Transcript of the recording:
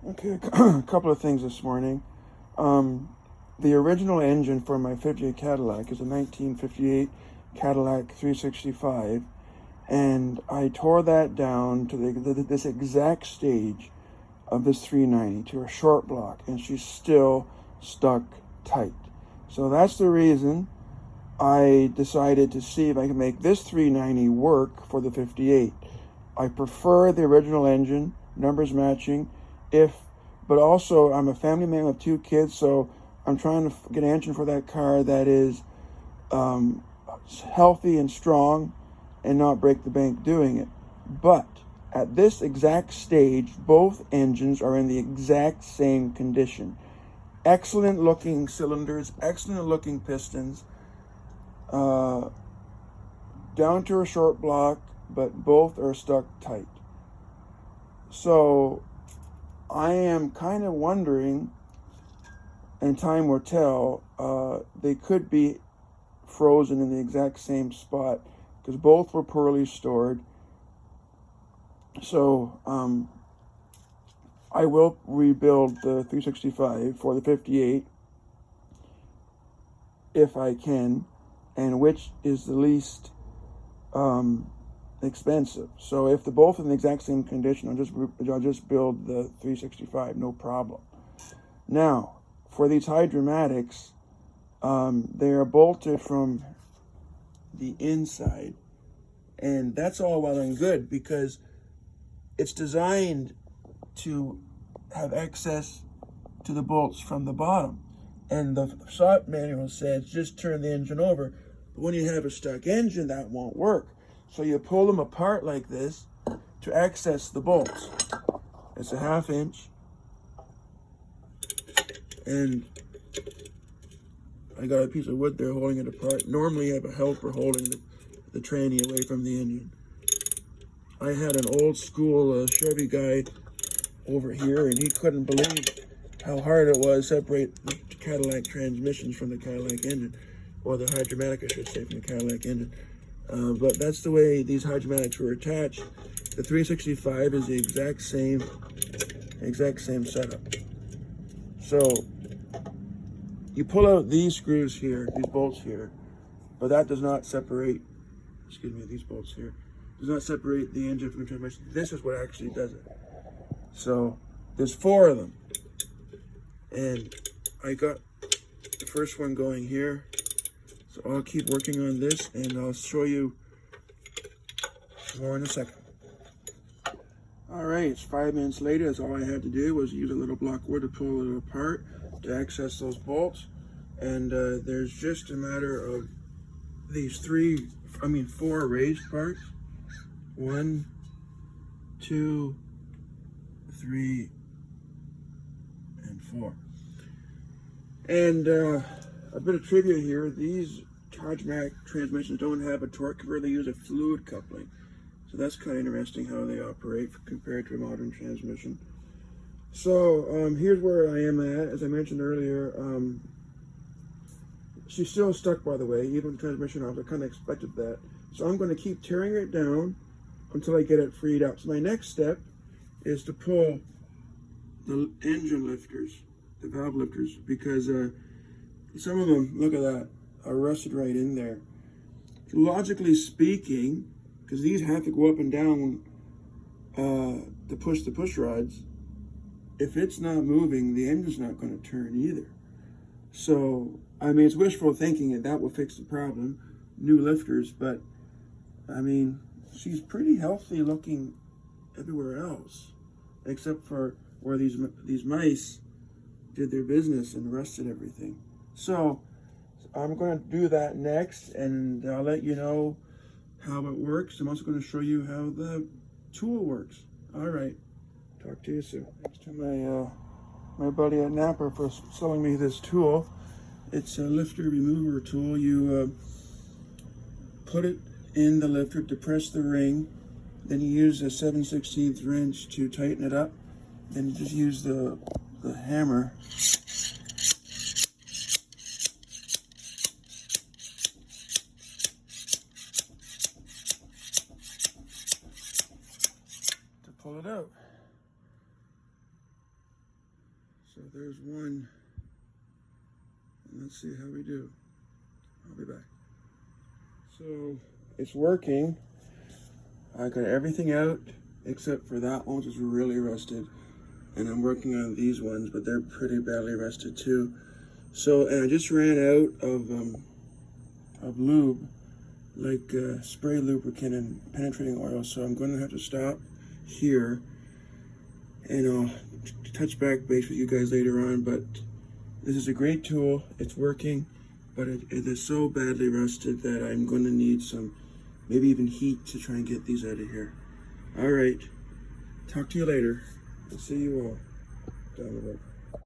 Okay, a couple of things this morning. Um, the original engine for my 58 Cadillac is a 1958 Cadillac 365, and I tore that down to this exact stage of this 390 to a short block, and she's still stuck tight. So that's the reason I decided to see if I can make this 390 work for the 58. I prefer the original engine, numbers matching, but also I'm a family man with 2 kids, so I'm trying to get an engine for that car that is healthy and strong and not break the bank doing it. But at this exact stage, both engines are in the exact same condition. Excellent looking cylinders, excellent looking pistons, down to a short block, but both are stuck tight. So I am kind of wondering, and time will tell, they could be frozen in the exact same spot because both were poorly stored. So I will rebuild the 365 for the 58 if I can, and which is the least expensive. So if they're both in the exact same condition, I'll just build the 365, no problem. Now, for these hydramatics, they are bolted from the inside, and that's all well and good because it's designed to have access to the bolts from the bottom. And the shop manual says just turn the engine over. But when you have a stuck engine, that won't work. So you pull them apart like this to access the bolts. It's a 1/2 inch. And I got a piece of wood there holding it apart. Normally I have a helper holding the tranny away from the engine. I had an old school Chevy guy over here, and he couldn't believe how hard it was to separate the Cadillac transmissions from the Cadillac engine, or the hydromatic, I should say, from the Cadillac engine. But that's the way these hydramatics were attached. The 365 is the exact same setup. So you pull out these screws here, these bolts here, but that does not separate, these bolts here, does not separate the engine from the transmission. This is what actually does it. So there's 4 of them. And I got the first one going here. So I'll keep working on this and I'll show you more in a second. All right, it's 5 minutes later. That's all I had to do was use a little block wood to pull it apart to access those bolts. And there's just a matter of these 4 raised parts. 1, 2, 3, and 4. And a bit of trivia here, these hydromatic transmissions don't have a torque converter, they use a fluid coupling. So that's kind of interesting how they operate compared to a modern transmission. So here's where I am at. As I mentioned earlier, she's still stuck, by the way, even with the transmission off. I kind of expected that. So I'm going to keep tearing it down until I get it freed up. So my next step is to pull the engine lifters, the valve lifters, because some of them, look at that, are rusted right in there. Logically speaking, because these have to go up and down to push the push rods, if it's not moving, the engine's not going to turn either. So, I mean, it's wishful thinking and that will fix the problem, new lifters, but, I mean, she's pretty healthy looking everywhere else, except for where these mice did their business and rusted everything. So I'm going to do that next, and I'll let you know how it works. I'm also going to show you how the tool works. All right, talk to you soon. Thanks to my buddy at Napa for selling me this tool. It's a lifter remover tool. You put it in the lifter to press the ring, then you use a 7/16 wrench to tighten it up, then you just use the hammer to pull it out. So there's one. And let's see how we do. I'll be back. So it's working. I got everything out except for that one, which is really rusted. And I'm working on these ones, but they're pretty badly rusted too. So, and I just ran out of lube, like spray lubricant and penetrating oil. So I'm going to have to stop here, and I'll touch back base with you guys later on. But this is a great tool. It's working, but it is so badly rusted that I'm going to need some, maybe even heat to try and get these out of here. All right. Talk to you later. I'll see you all down the road.